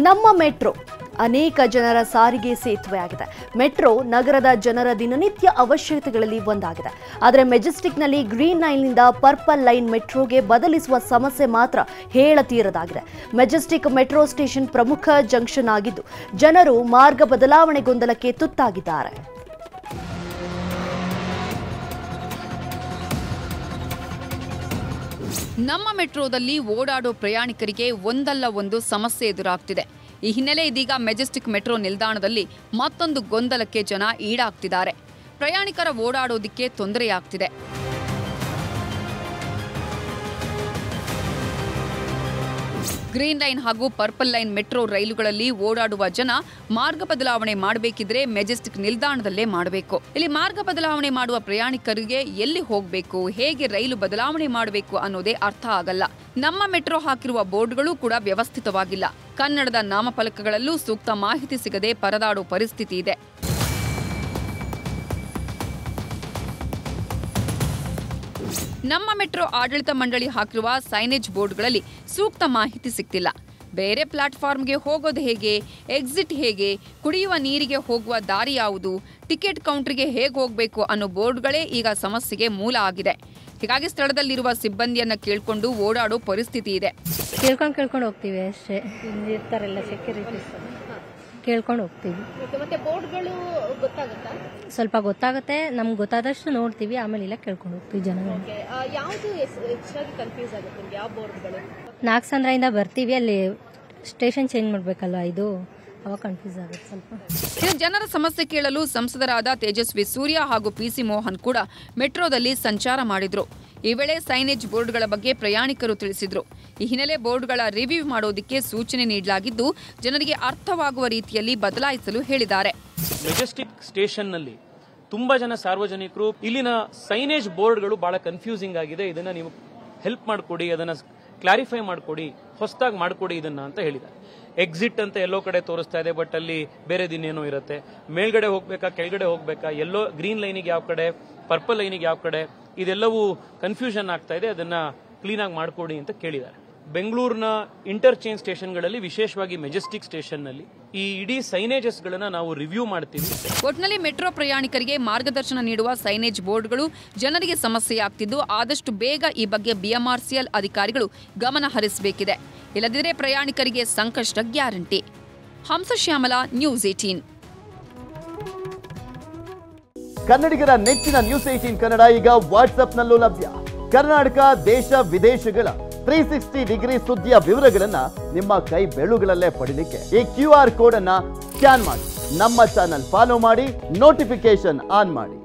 ನಮ್ಮ ಮೆಟ್ರೋ ಅನೇಕ ಜನರ ಸಾರಿಗೆ ಸೇತುವೆಯಾಗಿದೆ. ಮೆಟ್ರೋ ನಗರದ ಜನರ ದಿನನಿತ್ಯ ಅವಶ್ಯಕತೆಗಳಲ್ಲಿ ಒಂದಾಗಿದೆ. ಆದರೆ ಮೆಜೆಸ್ಟಿಕ್ನಲ್ಲಿ ಗ್ರೀನ್ ಲೈನ್ನಿಂದ ಪರ್ಪಲ್ ಲೈನ್ ಮೆಟ್ರೋಗೆ ಬದಲಿಸುವ ಸಮಸ್ಯೆ ಮಾತ್ರ ಹೇಳತೀರದಾಗಿದೆ. ಮೆಜೆಸ್ಟಿಕ್ ಮೆಟ್ರೋ ಸ್ಟೇಷನ್ ಪ್ರಮುಖ ಜಂಕ್ಷನ್ ಆಗಿದ್ದು ಜನರು ಮಾರ್ಗ ಬದಲಾವಣೆ ಗೊಂದಲಕ್ಕೆ ತುತ್ತಾಗಿದ್ದಾರೆ. ನಮ್ಮ ಮೆಟ್ರೋದಲ್ಲಿ ಓಡಾಡೋ ಪ್ರಯಾಣಿಕರಿಗೆ ಒಂದಲ್ಲ ಒಂದು ಸಮಸ್ಯೆ ಎದುರಾಗ್ತಿದೆ. ಈ ಹಿನ್ನೆಲೆ ಇದೀಗ ಮೆಜೆಸ್ಟಿಕ್ ಮೆಟ್ರೋ ನಿಲ್ದಾಣದಲ್ಲಿ ಮತ್ತೊಂದು ಗೊಂದಲಕ್ಕೆ ಜನ ಈಡಾಗ್ತಿದ್ದಾರೆ. ಪ್ರಯಾಣಿಕರ ಓಡಾಡೋದಕ್ಕೆ ತೊಂದರೆಯಾಗ್ತಿದೆ. ಗ್ರೀನ್ ಲೈನ್ ಹಾಗೂ ಪರ್ಪಲ್ ಲೈನ್ ಮೆಟ್ರೋ ರೈಲುಗಳಲ್ಲಿ ಓಡಾಡುವ ಜನ ಮಾರ್ಗ ಬದಲಾವಣೆ ಮಾಡಬೇಕಿದ್ರೆ ಮೆಜೆಸ್ಟಿಕ್ ನಿಲ್ದಾಣದಲ್ಲೇ ಮಾಡಬೇಕು. ಇಲ್ಲಿ ಮಾರ್ಗ ಬದಲಾವಣೆ ಮಾಡುವ ಪ್ರಯಾಣಿಕರಿಗೆ ಎಲ್ಲಿ ಹೋಗಬೇಕು, ಹೇಗೆ ರೈಲು ಬದಲಾವಣೆ ಮಾಡಬೇಕು ಅನ್ನೋದೇ ಅರ್ಥ ಆಗಲ್ಲ. ನಮ್ಮ ಮೆಟ್ರೋ ಹಾಕಿರುವ ಬೋರ್ಡ್ಗಳು ಕೂಡ ವ್ಯವಸ್ಥಿತವಾಗಿಲ್ಲ. ಕನ್ನಡದ ನಾಮಫಲಕಗಳಲ್ಲೂ ಸೂಕ್ತ ಮಾಹಿತಿ ಸಿಗದೆ ಪರದಾಡೋ ಪರಿಸ್ಥಿತಿ ಇದೆ. ನಮ್ಮ ಮೆಟ್ರೋ ಆಡಳಿತ ಮಂಡಳಿ ಹಾಕಿರುವ ಸೈನೇಜ್ ಬೋರ್ಡ್ಗಳಲ್ಲಿ ಸೂಕ್ತ ಮಾಹಿತಿ ಸಿಗ್ತಿಲ್ಲ. ಬೇರೆ ಪ್ಲಾಟ್ಫಾರ್ಮ್ಗೆ ಹೋಗೋದು ಹೇಗೆ, ಎಕ್ಸಿಟ್ ಹೇಗೆ, ಕುಡಿಯುವ ನೀರಿಗೆ ಹೋಗುವ ದಾರಿ ಯಾವುದು, ಟಿಕೆಟ್ ಕೌಂಟರ್ಗೆ ಹೇಗೆ ಹೋಗಬೇಕು ಅನ್ನೋ ಬೋರ್ಡ್ಗಳೇ ಈಗ ಸಮಸ್ಯೆಗೆ ಮೂಲ ಆಗಿದೆ. ಹೀಗಾಗಿ ಸ್ಥಳದಲ್ಲಿರುವ ಸಿಬ್ಬಂದಿಯನ್ನ ಕೇಳ್ಕೊಂಡು ಓಡಾಡೋ ಪರಿಸ್ಥಿತಿ ಇದೆ. ಕೇಳ್ಕೊಂಡು ಹೋಗ್ತೀವಿ ಅಷ್ಟೇ. ಇರ್ತಾರಲ್ಲ ಸೆಕ್ಯೂರಿಟಿ ಕೇಳ್ಕೊಂಡು ಹೋಗ್ತೀವಿ. ಮತ್ತೆ ಬೋರ್ಡ್ಗಳು ಗೊತ್ತಾಗುತ್ತಾ? ಸ್ವಲ್ಪ ಗೊತ್ತಾಗುತ್ತೆ, ನಮ್ಗೆ ಗೊತ್ತಾದಷ್ಟು ನೋಡ್ತೀವಿ, ಆಮೇಲೆ ಇಲ್ಲ ಕೇಳ್ಕೊಂಡು ಹೋಗ್ತೀವಿ ಜನ. ಯಾವುದು ಹೆಚ್ಚಾಗಿ ಕನ್ಫ್ಯೂಸ್ ಆಗುತ್ತೆ ನಿಮ್ಗೆ? ಯಾವ ಬೋರ್ಡ್ಗಳು? ನಾಗಸಂದ್ರದಿಂದ ಬರ್ತೀವಿ, ಅಲ್ಲಿ ಸ್ಟೇಷನ್ ಚೇಂಜ್ ಮಾಡಬೇಕಲ್ಲ, ಇದು ಅವಾಗ ಕನ್ಫ್ಯೂಸ್ ಆಗುತ್ತೆ ಸ್ವಲ್ಪ. ಜನರ ಸಮಸ್ಯೆ ಕೇಳಲು ಸಂಸದರಾದ ತೇಜಸ್ವಿ ಸೂರ್ಯ ಹಾಗೂ ಪಿಸಿ ಮೋಹನ್ ಕೂಡ ಮೆಟ್ರೋದಲ್ಲಿ ಸಂಚಾರ ಮಾಡಿದ್ರು. ಈ ವೇಳೆ ಸೈನೇಜ್ ಬೋರ್ಡ್ಗಳ ಬಗ್ಗೆ ಪ್ರಯಾಣಿಕರು ತಿಳಿಸಿದ್ರು. ಈ ಹಿನ್ನೆಲೆ ಬೋರ್ಡ್ಗಳ ರಿವ್ಯೂ ಮಾಡೋದಕ್ಕೆ ಸೂಚನೆ ನೀಡಲಾಗಿದ್ದು ಜನರಿಗೆ ಅರ್ಥವಾಗುವ ರೀತಿಯಲ್ಲಿ ಬದಲಾಯಿಸಲು ಹೇಳಿದ್ದಾರೆ. ಮೆಜೆಸ್ಟಿಕ್ ಸ್ಟೇಷನ್ನಲ್ಲಿ ತುಂಬಾ ಜನ ಸಾರ್ವಜನಿಕರು ಇಲ್ಲಿನ ಸೈನೇಜ್ ಬೋರ್ಡ್ಗಳು ಬಹಳ ಕನ್ಫ್ಯೂಸಿಂಗ್ ಆಗಿದೆ, ಇದನ್ನ ನೀವು ಹೆಲ್ಪ್ ಮಾಡಿಕೊಡಿ, ಅದನ್ನ ಕ್ಲಾರಿಫೈ ಮಾಡಿಕೊಡಿ, ಹೊಸದಾಗಿ ಮಾಡಿಕೊಡಿ ಇದನ್ನ ಅಂತ ಹೇಳಿದ್ದಾರೆ. ಎಕ್ಸಿಟ್ ಅಂತ ಎಲ್ಲೋ ಕಡೆ ತೋರಿಸ್ತಾ ಇದೆ, ಬಟ್ ಅಲ್ಲಿ ಬೇರೆ ದಿನೇನೋ ಇರುತ್ತೆ. ಮೇಲ್ಗಡೆ ಹೋಗ್ಬೇಕಾ ಕೆಳಗಡೆ ಹೋಗ್ಬೇಕಾ, ಎಲ್ಲೋ ಗ್ರೀನ್ ಲೈನಿಗೆ ಯಾವ ಕಡೆ, ಪರ್ಪಲ್ ಲೈನಿಗೆ ಯಾವ ಕಡೆ, ಇದೆಲ್ಲವೂ ಕನ್ಫ್ಯೂಷನ್ ಆಗ್ತಾ ಇದೆ, ಅದನ್ನ ಕ್ಲೀನ್ ಆಗಿ ಮಾಡಿಕೊಡಿ ಅಂತ ಕೇಳಿದ್ದಾರೆ. ಬೆಂಗಳೂರಿನ ಇಂಟರ್ಚೇಂಜ್ ಸ್ಟೇಷನ್ಗಳಲ್ಲಿ, ವಿಶೇಷವಾಗಿ ಮೆಜೆಸ್ಟಿಕ್ ಸ್ಟೇಷನ್ನಲ್ಲಿ ಈ ಇಡೀ ಸೈನೇಜಸ್ ಗಳನ್ನ ನಾವು ರಿವ್ಯೂ ಮಾಡ್ತೀವಿ. ಒಟ್ನಲ್ಲಿ ಮೆಟ್ರೋ ಪ್ರಯಾಣಿಕರಿಗೆ ಮಾರ್ಗದರ್ಶನ ನೀಡುವ ಸೈನೇಜ್ ಬೋರ್ಡ್ಗಳು ಜನರಿಗೆ ಸಮಸ್ಯೆಯಾಗ್ತಿದ್ದು ಆದಷ್ಟು ಬೇಗ ಈ ಬಗ್ಗೆ ಬಿಎಂಆರ್ಸಿಎಲ್ ಅಧಿಕಾರಿಗಳು ಗಮನ ಹರಿಸಬೇಕಿದೆ. ಇಲ್ಲದಿದ್ದರೆ ಪ್ರಯಾಣಿಕರಿಗೆ ಸಂಕಷ್ಟ ಗ್ಯಾರಂಟಿ. ಹಂಸಶ್ಯಾಮಲಾ, ನ್ಯೂಸ್ 18. ಕನ್ನಡಿಗರ ನೆಚ್ಚಿನ ನ್ಯೂಸ್ 18 ಕನ್ನಡ ಈಗ ವಾಟ್ಸ್ಆಪ್ನಲ್ಲೂ ಲಭ್ಯ. ಕರ್ನಾಟಕ, ದೇಶ ವಿದೇಶಗಳ 360 ಡಿಗ್ರಿ ಸುದ್ದಿಯ ವಿವರಗಳನ್ನ ನಿಮ್ಮ ಕೈ ಬೆರಳುಗಳಲ್ಲೇ ಪಡಿಲಿಕ್ಕೆ ಈ QR ಕೋಡ್ ಅನ್ನ ಸ್ಕ್ಯಾನ್ ಮಾಡಿ, ನಮ್ಮ ಚಾನಲ್ ಫಾಲೋ ಮಾಡಿ, ನೋಟಿಫಿಕೇಶನ್ ಆನ್ ಮಾಡಿ.